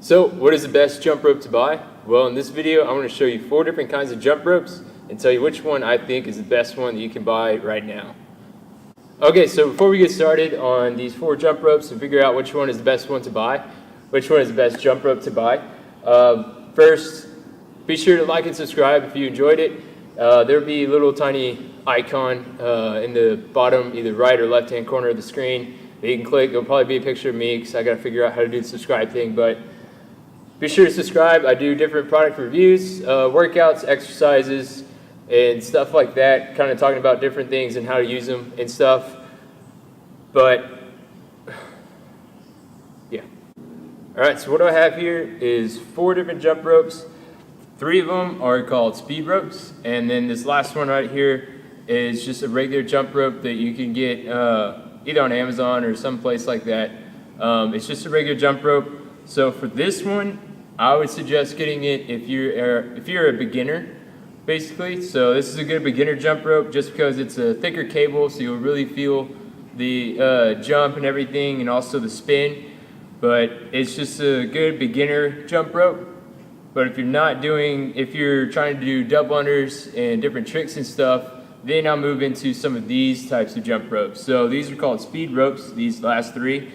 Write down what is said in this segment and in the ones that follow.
So what is the best jump rope to buy? Well, in this video, I'm going to show you 4 different kinds of jump ropes and tell you which one I think is the best one that you can buy right now. Okay, so before we get started on these 4 jump ropes to figure out which one is the best one to buy, which one is the best jump rope to buy, first, be sure to like and subscribe if you enjoyed it. There'll be a little tiny icon in the bottom, either right or left-hand corner of the screen that you can click. It'll probably be a picture of me because I got to figure out how to do the subscribe thing, but be sure to subscribe. I do different product reviews, workouts, exercises, and stuff like that, kind of talking about different things and how to use them and stuff. But yeah. Alright, so what I have here is 4 different jump ropes. 3 of them are called speed ropes, and then this last one right here is just a regular jump rope that you can get either on Amazon or someplace like that. It's just a regular jump rope. So for this one, I would suggest getting it if you're a beginner, basically. So this is a good beginner jump rope just because it's a thicker cable, so you'll really feel the jump and everything, and also the spin. But it's just a good beginner jump rope. But if you're trying to do double unders and different tricks and stuff, then I'll move into some of these types of jump ropes. So these are called speed ropes, these last 3.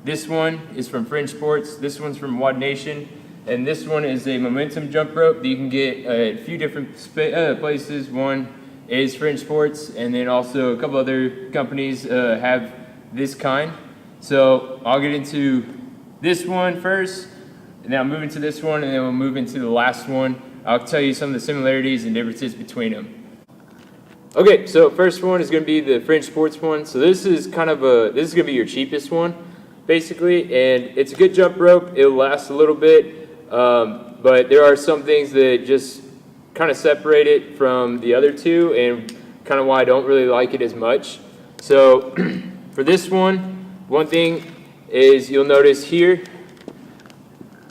This one is from Fringe Sports, this one's from Wad Nation, and this one is a momentum jump rope that you can get at a few different places. One is Fringe Sports, and then also a couple other companies have this kind. So I'll get into this one first, and then I'll move into this one, and then we'll move into the last one. I'll tell you some of the similarities and differences between them. Okay, so first one is going to be the Fringe Sports one. So this is going to be your cheapest one, basically, and it's a good jump rope. It'll last a little bit, but there are some things that just kind of separate it from the other 2, and kind of why I don't really like it as much. So for this one thing is you'll notice here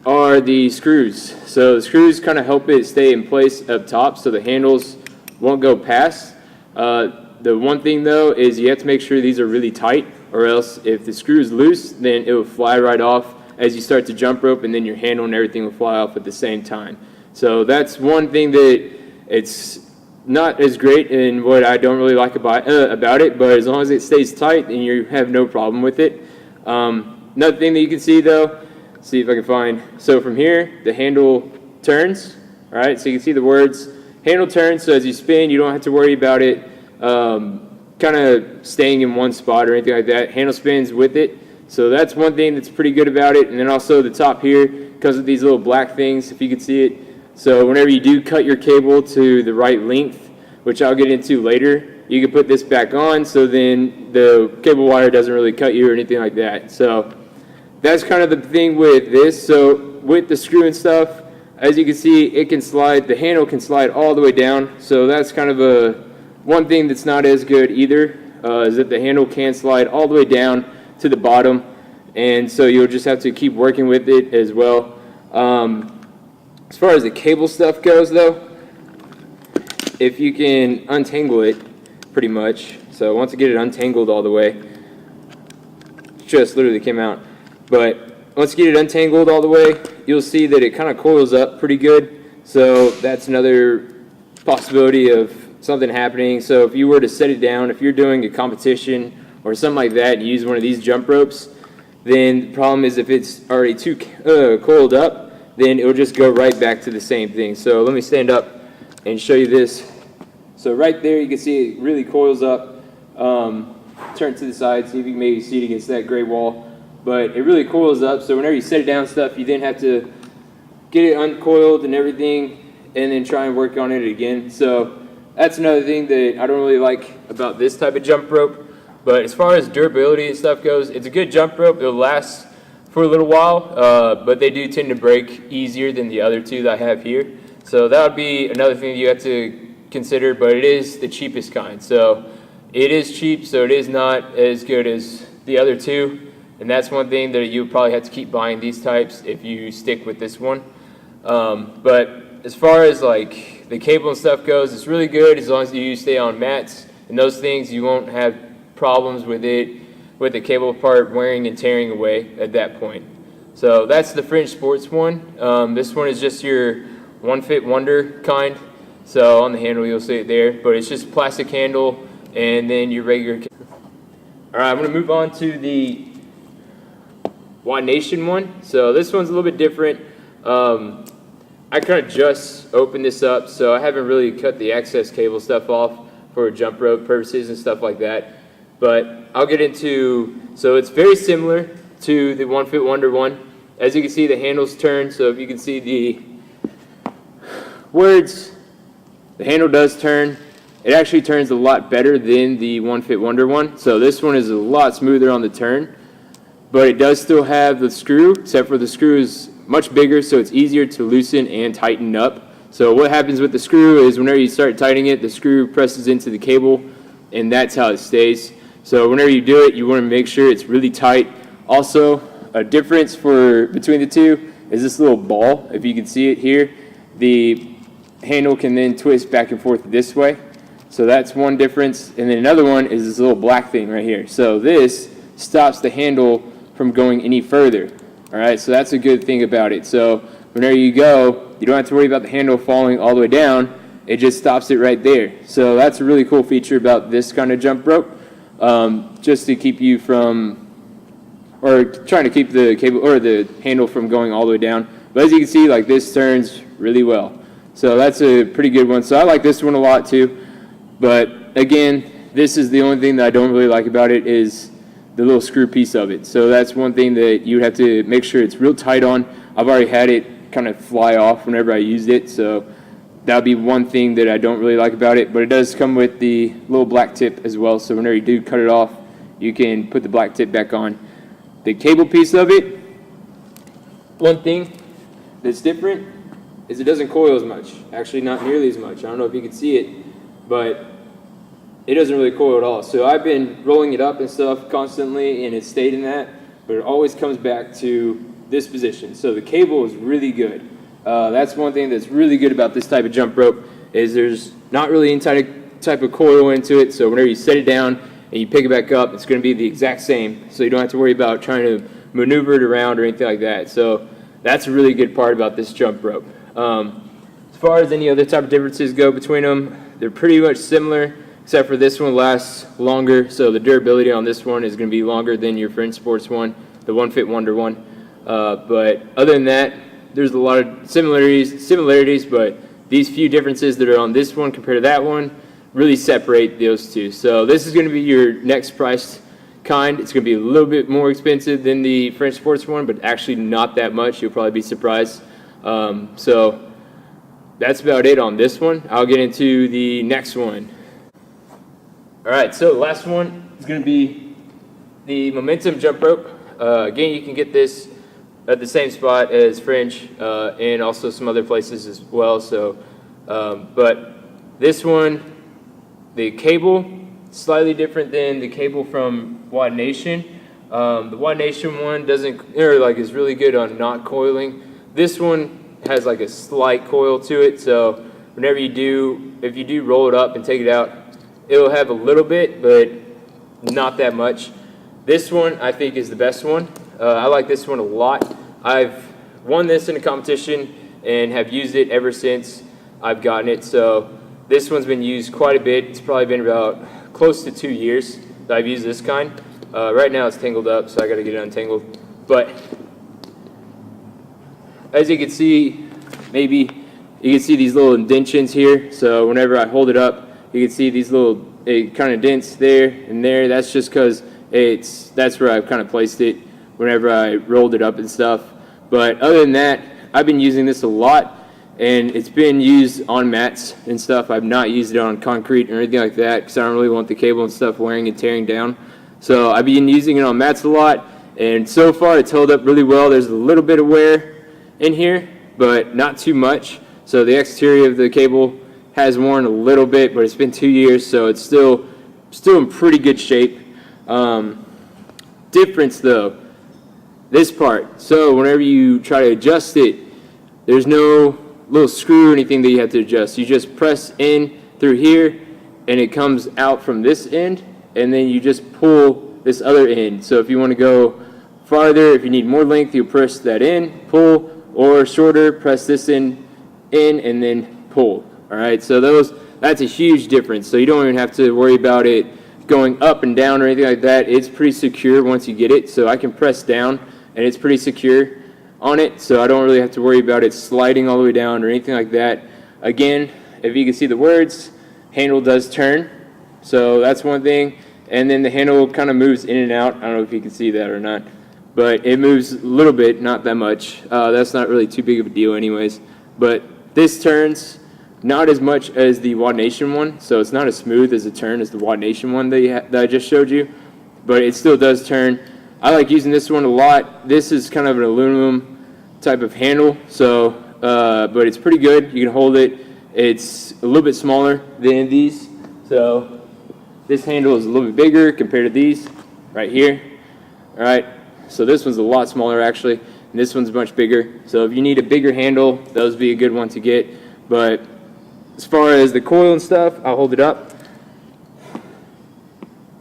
are the screws. So the screws kind of help it stay in place up top so the handles won't go past. The one thing though is you have to make sure these are really tight, or else if the screw is loose, then it will fly right off as you start to jump rope, and then your handle and everything will fly off at the same time. So that's one thing that it's not as great, and what I don't really like about it, but as long as it stays tight, then you have no problem with it. Another thing that you can see though, see if I can find, so from here, the handle turns, all right? So you can see the words, handle turns, so as you spin, you don't have to worry about it kind of staying in one spot or anything like that. Handle spins with it. So that's one thing that's pretty good about it. And then also the top here, because of these little black things, if you can see it. So whenever you do cut your cable to the right length, which I'll get into later, you can put this back on, so then the cable wire doesn't really cut you or anything like that. So that's kind of the thing with this. So with the screw and stuff, as you can see, it can slide, the handle can slide all the way down. So that's kind of one thing that's not as good either, is that the handle can slide all the way down to the bottom, and so you'll just have to keep working with it as well. As far as the cable stuff goes though, if you can untangle it pretty much, so once you get it untangled all the way, just literally came out, but once you get it untangled all the way, you'll see that it kind of coils up pretty good. So that's another possibility of something happening. So if you were to set it down, if you're doing a competition or something like that, and you use one of these jump ropes, then the problem is if it's already too coiled up, then it will just go right back to the same thing. So let me stand up and show you this. So right there, you can see it really coils up. Turn to the side, see if you can maybe see it against that gray wall. But it really coils up, so whenever you set it down stuff, you then have to get it uncoiled and everything, and then try and work on it again. So that's another thing that I don't really like about this type of jump rope. But as far as durability and stuff goes, it's a good jump rope. It'll last for a little while, but they do tend to break easier than the other 2 that I have here. So that would be another thing you have to consider, but it is the cheapest kind. So it is cheap, so it is not as good as the other 2. And that's one thing that you probably have to keep buying these types if you stick with this one. But as far as like the cable and stuff goes, it's really good as long as you stay on mats and those things. You won't have problems with it, with the cable part wearing and tearing away at that point. So that's the Fringe Sports one. This one is just your OneFit Wonder kind. So on the handle you'll see it there, but it's just plastic handle and then your regular. All right, I'm gonna move on to the Wide Nation one. So this one's a little bit different. I kind of just opened this up, so I haven't really cut the excess cable stuff off for jump rope purposes and stuff like that. But I'll get into, so it's very similar to the OneFit Wonder one. As you can see, the handles turn, so if you can see the words, the handle does turn. It actually turns a lot better than the OneFit Wonder one. So this one is a lot smoother on the turn, but it does still have the screw, except for the screw is much bigger, so it's easier to loosen and tighten up. So what happens with the screw is whenever you start tightening it, the screw presses into the cable, and that's how it stays. So whenever you do it, you want to make sure it's really tight. Also, a difference between the two is this little ball. If you can see it here, the handle can then twist back and forth this way. So that's one difference. And then another one is this little black thing right here. So this stops the handle from going any further. All right, so that's a good thing about it. So whenever you go, you don't have to worry about the handle falling all the way down. It just stops it right there. So that's a really cool feature about this kind of jump rope, just to keep you from, or trying to keep the cable or the handle from going all the way down. But as you can see, like this turns really well. So that's a pretty good one. So I like this one a lot too. But again, this is the only thing that I don't really like about it is the little screw piece of it. So that's one thing that you have to make sure it's real tight on. I've already had it kind of fly off whenever I used it, so that would be one thing that I don't really like about it. But it does come with the little black tip as well, so whenever you do cut it off, you can put the black tip back on. The cable piece of it, one thing that's different is it doesn't coil as much. Actually, not nearly as much. I don't know if you can see it, but it doesn't really coil at all. So I've been rolling it up and stuff constantly, and it stayed in that, but it always comes back to this position. So the cable is really good. That's one thing that's really good about this type of jump rope is there's not really any type of coil into it. So whenever you set it down and you pick it back up, it's going to be the exact same. So you don't have to worry about trying to maneuver it around or anything like that. So that's a really good part about this jump rope. As far as any other type of differences go between them, they're pretty much similar, except for this one lasts longer. So the durability on this one is going to be longer than your Fringe Sports one, the OneFit Wonder one. But other than that, there's a lot of similarities, but these few differences that are on this one compared to that one really separate those two. So this is going to be your next priced kind. It's going to be a little bit more expensive than the Fringe Sports one, but actually not that much. You'll probably be surprised. So that's about it on this one. I'll get into the next one. All right, so the last one is going to be the Momentum jump rope. Again, you can get this at the same spot as Fringe and also some other places as well. So, but this one, the cable, slightly different than the cable from Wide Nation. The Wide Nation one is really good on not coiling. This one has like a slight coil to it. So whenever you do, if you do roll it up and take it out, it'll have a little bit, but not that much. This one I think is the best one. I like this one a lot. I've won this in a competition and have used it ever since I've gotten it. So this one's been used quite a bit. It's probably been about close to 2 years that I've used this kind. Right now it's tangled up, so I got to get it untangled. But as you can see, maybe you can see these little indentions here. So whenever I hold it up, you can see these little kind of dents there and there. That's just because that's where I've kind of placed it whenever I rolled it up and stuff. But other than that, I've been using this a lot, and it's been used on mats and stuff. I've not used it on concrete or anything like that because I don't really want the cable and stuff wearing and tearing down. So I've been using it on mats a lot, and so far it's held up really well. There's a little bit of wear in here, but not too much. So the exterior of the cable has worn a little bit, but it's been 2 years, so it's still in pretty good shape. Difference though, this part. So whenever you try to adjust it, there's no little screw or anything that you have to adjust. You just press in through here, and it comes out from this end, and then you just pull this other end. So if you want to go farther. If you need more length, you press that in, pull, or shorter, press this in, and then pull. All right, so that's a huge difference. So you don't even have to worry about it going up and down or anything like that. It's pretty secure once you get it. So I can press down, and it's pretty secure on it. So I don't really have to worry about it sliding all the way down or anything like that. Again, if you can see the words, handle does turn. So that's one thing. And then the handle kind of moves in and out. I don't know if you can see that or not, but it moves a little bit, not that much. That's not really too big of a deal anyways. But this turns not as much as the WOD Nation one, so it's not as smooth as a turn as the WOD Nation one that I just showed you, but it still does turn. I like using this one a lot. This is kind of an aluminum type of handle, so but it's pretty good. You can hold it. It's a little bit smaller than these, so this handle is a little bit bigger compared to these right here. All right, so this one's a lot smaller actually, and this one's much bigger. So if you need a bigger handle, those would be a good one to get. But as far as the coil and stuff, I'll hold it up.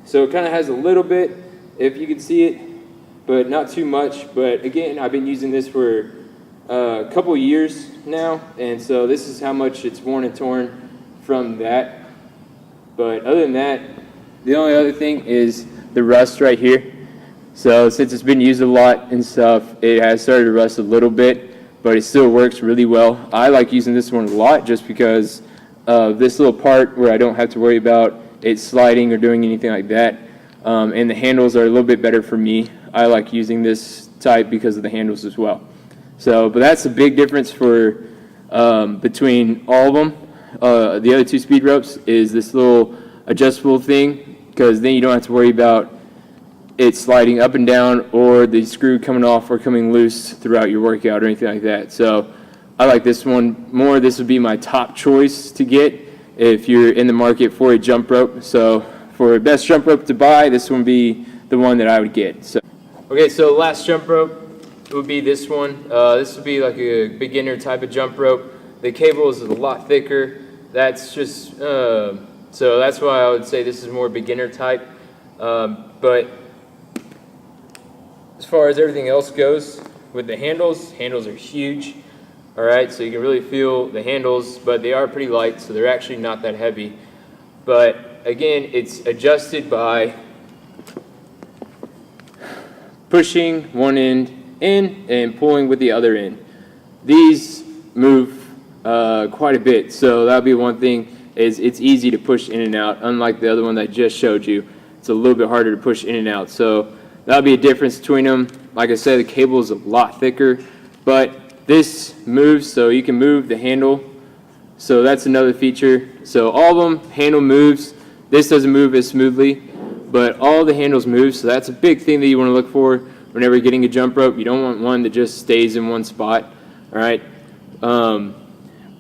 So it kind of has a little bit, if you can see it, but not too much. But again, I've been using this for a couple years now, and so this is how much it's worn and torn from that. But other than that, the only other thing is the rust right here. So since it's been used a lot and stuff, it has started to rust a little bit, but it still works really well. I like using this one a lot just because of this little part where I don't have to worry about it sliding or doing anything like that. And the handles are a little bit better for me. I like using this type because of the handles as well. So, but that's a big difference for between all of them. The other two speed ropes is this little adjustable thing, because then you don't have to worry about it sliding up and down or the screw coming off or coming loose throughout your workout or anything like that. So I like this one more. This would be my top choice to get if you're in the market for a jump rope. So for best jump rope to buy, this one would be the one that I would get. So okay, so last jump rope would be this one. This would be like a beginner type of jump rope. The cable is a lot thicker. That's just so that's why I would say this is more beginner type. But as far as everything else goes with the handles are huge. All right, so you can really feel the handles, but they are pretty light, so they're actually not that heavy. But again, it's adjusted by pushing one end in and pulling with the other end. These move quite a bit, so that'll be one thing, is it's easy to push in and out, unlike the other one that I just showed you. It's a little bit harder to push in and out, so that'll be a difference between them. Like I said, the cable is a lot thicker, but this moves, so you can move the handle, so that's another feature. So all of them, handle moves. This doesn't move as smoothly, but all the handles move, so that's a big thing that you want to look for whenever getting a jump rope. You don't want one that just stays in one spot, all right?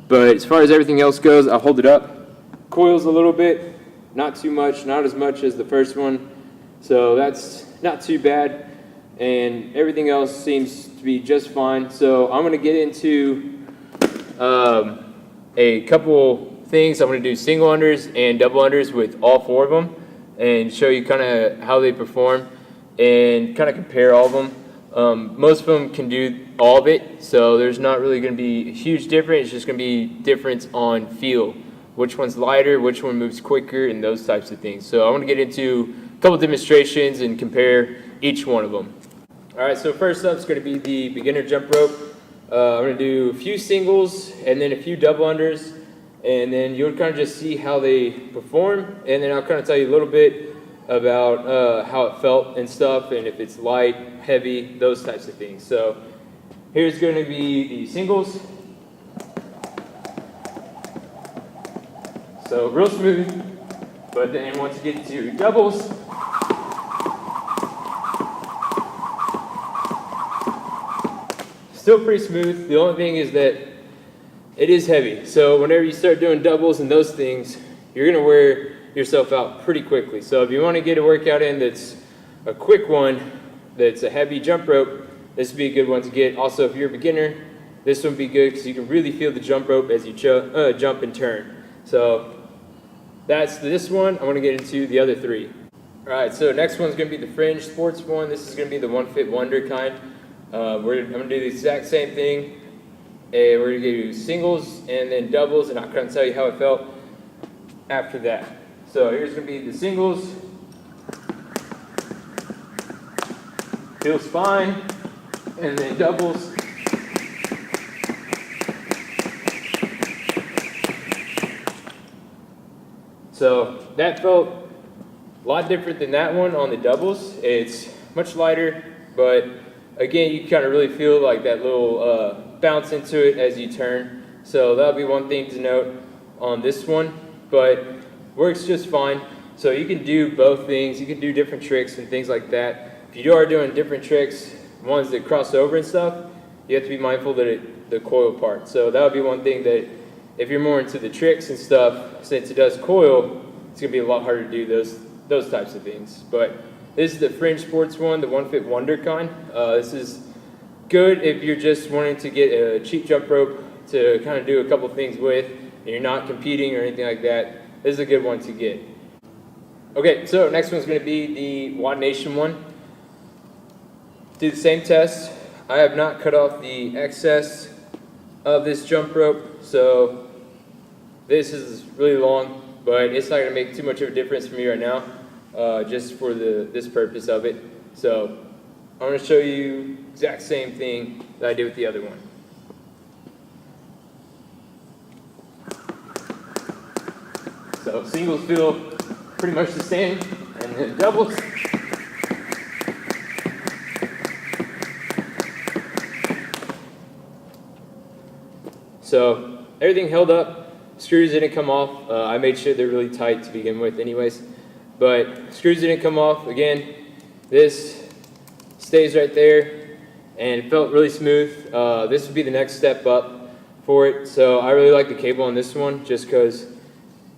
But as far as everything else goes, I'll hold it up. Coils a little bit, not too much, not as much as the first one, so that's not too bad, and everything else seems to be just fine. So I'm going to get into a couple things. I'm going to do single unders and double unders with all four of them and show you kind of how they perform and kind of compare all of them. Most of them can do all of it, so there's not really going to be a huge difference. It's just going to be difference on feel. Which one's lighter, which one moves quicker, and those types of things. So I want to get into a couple demonstrations and compare each one of them. All right, so first up is going to be the beginner jump rope. I'm going to do a few singles and then a few double unders, and then you'll kind of just see how they perform, and then I'll kind of tell you a little bit about how it felt and stuff, and if it's light, heavy, those types of things. So here's going to be the singles. So real smooth, but then once you get to doubles, still pretty smooth. The only thing is that it is heavy. So whenever you start doing doubles and those things, you're going to wear yourself out pretty quickly. So if you want to get a workout in that's a quick one, that's a heavy jump rope, this would be a good one to get. Also, if you're a beginner, this would be good because you can really feel the jump rope as you jump and turn. So that's this one. I want to get into the other three. All right, so next one's gonna be the fringe sports one. This is gonna be the OneFit Wonder kind. I'm gonna do the exact same thing, and we're gonna do singles and then doubles, and I'm gonna tell you how it felt after that. So here's gonna be the singles. Feels fine, and then doubles. So that felt a lot different than that one on the doubles. It's much lighter, but again, you kind of really feel like that little bounce into it as you turn. So that'll be one thing to note on this one, but works just fine. So you can do both things. You can do different tricks and things like that. If you are doing different tricks, ones that cross over and stuff, you have to be mindful that the coil part. So that would be one thing that if you're more into the tricks and stuff, since it does coil, it's gonna be a lot harder to do those types of things. But this is the fringe sports one, the OneFit Wonder kind. This is good if you're just wanting to get a cheap jump rope to kind of do a couple things with, and you're not competing or anything like that. This is a good one to get. Okay, so next one's gonna be the Wad Nation one. Do the same test. I have not cut off the excess of this jump rope, so this is really long, but it's not going to make too much of a difference for me right now, just for this purpose of it. So I'm going to show you exact same thing that I did with the other one. So singles feel pretty much the same, and then doubles. So everything held up. Screws didn't come off. I made sure they're really tight to begin with anyways. But screws didn't come off. Again, this stays right there and it felt really smooth. This would be the next step up for it. So I really like the cable on this one just because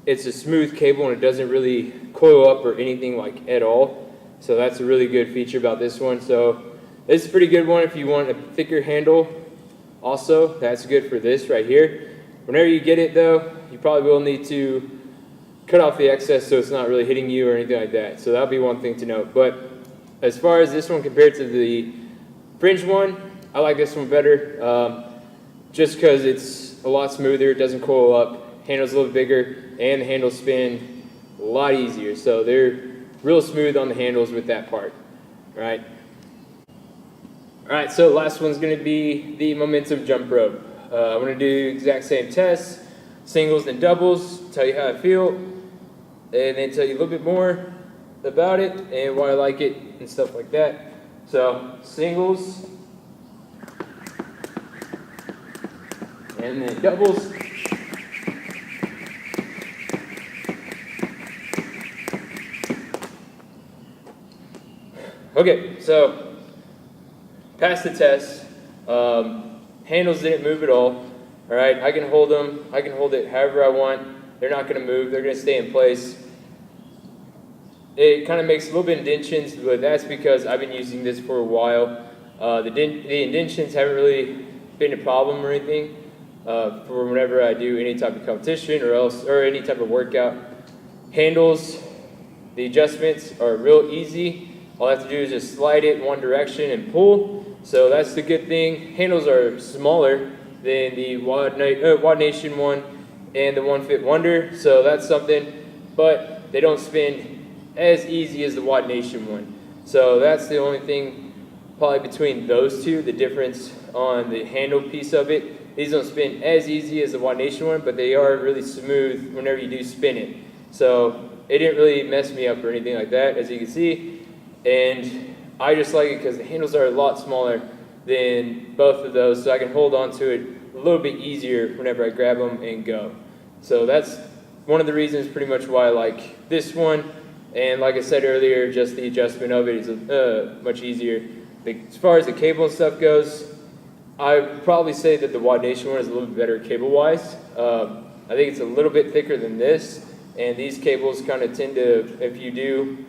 it's a smooth cable and it doesn't really coil up or anything like at all. So that's a really good feature about this one. So this is a pretty good one if you want a thicker handle. Also, that's good for this right here. Whenever you get it though, you probably will need to cut off the excess so it's not really hitting you or anything like that. So that'll be one thing to note. But as far as this one compared to the fringe one, I like this one better just because it's a lot smoother, it doesn't coil up, handle's a little bigger, and the handles spin a lot easier. So they're real smooth on the handles with that part, right? All right, so last one's gonna be the momentum jump rope. I'm gonna do exact same tests, singles and doubles, tell you how I feel, and then tell you a little bit more about it and why I like it and stuff like that. So singles, and then doubles. Okay, so passed the test. Handles didn't move at all. All right, I can hold them. I can hold it however I want. They're not going to move. They're going to stay in place. It kind of makes a little bit of indentions, but that's because I've been using this for a while. The indentions haven't really been a problem or anything for whenever I do any type of competition or any type of workout. Handles, the adjustments are real easy. All I have to do is just slide it in one direction and pull. So that's the good thing. Handles are smaller than the Wad Nation one and the OneFit Wonder. So that's something, but they don't spin as easy as the Wad Nation one. So that's the only thing probably between those two, the difference on the handle piece of it. These don't spin as easy as the Wad Nation one, but they are really smooth whenever you do spin it. So it didn't really mess me up or anything like that, as you can see. And I just like it because the handles are a lot smaller than both of those, so I can hold on to it a little bit easier whenever I grab them and go. So that's one of the reasons pretty much why I like this one. And like I said earlier, just the adjustment of it is much easier. As far as the cable and stuff goes, I would probably say that the Wad Nation one is a little bit better cable-wise. I think it's a little bit thicker than this, and these cables kind of tend to, if you do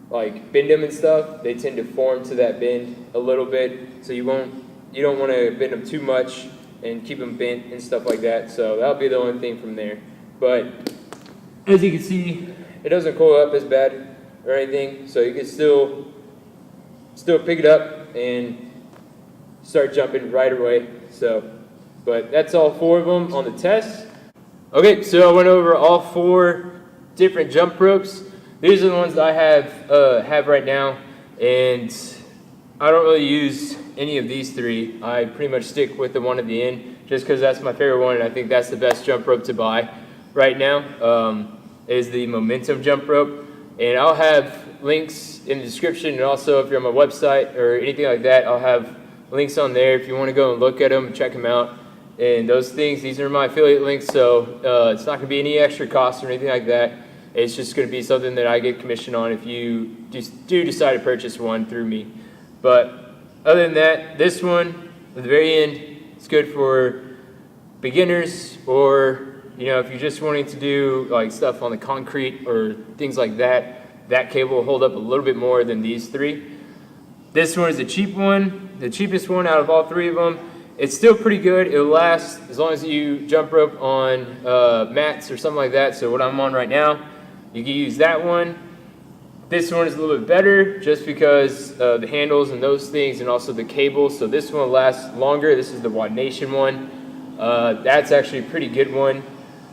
like bend them and stuff, they tend to form to that bend a little bit, so you don't want to bend them too much and keep them bent and stuff like that. So that'll be the only thing from there. But as you can see, it doesn't coil up as bad or anything, so you can still pick it up and start jumping right away. So, but that's all 4 of them on the test. Okay, so I went over all 4 different jump ropes. These are the ones that I have right now, and I don't really use any of these 3. I pretty much stick with the one at the end, just because that's my favorite one, and I think that's the best jump rope to buy right now. Is the momentum jump rope, and I'll have links in the description, and also if you're on my website or anything like that, I'll have links on there if you want to go and look at them and check them out. And those things, these are my affiliate links, so it's not going to be any extra cost or anything like that. It's just going to be something that I get commission on if you do decide to purchase one through me. But other than that, this one at the very end, it's good for beginners, or if you're just wanting to do like stuff on the concrete or things like that. That cable will hold up a little bit more than these 3. This one is the cheap one, the cheapest one out of all 3 of them. It's still pretty good. It'll last as long as you jump rope on mats or something like that. So what I'm on right now, you can use that one. This one is a little bit better just because the handles and those things, and also the cable. So this one lasts longer. This is the Wide Nation one. That's actually a pretty good one.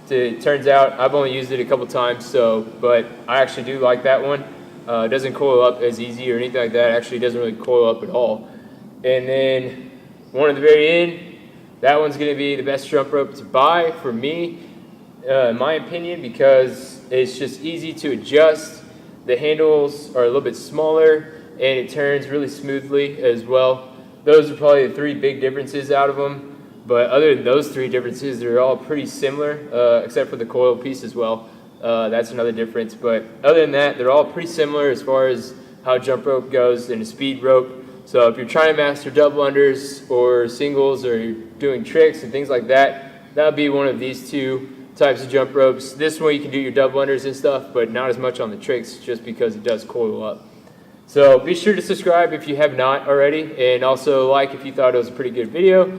It turns out I've only used it a couple times, but I actually do like that one. It doesn't coil up as easy or anything like that. It actually doesn't really coil up at all. And then one at the very end, that one's going to be the best jump rope to buy for me, in my opinion, because it's just easy to adjust. The handles are a little bit smaller, and it turns really smoothly as well. Those are probably the 3 big differences out of them. But other than those 3 differences, they're all pretty similar, except for the coil piece as well. That's another difference. But other than that, they're all pretty similar as far as how jump rope goes and a speed rope. So if you're trying to master double unders or singles, or you're doing tricks and things like that, that would be one of these 2 types of jump ropes. This one you can do your double unders and stuff, but not as much on the tricks just because it does coil up. So be sure to subscribe if you have not already, and also like if you thought it was a pretty good video.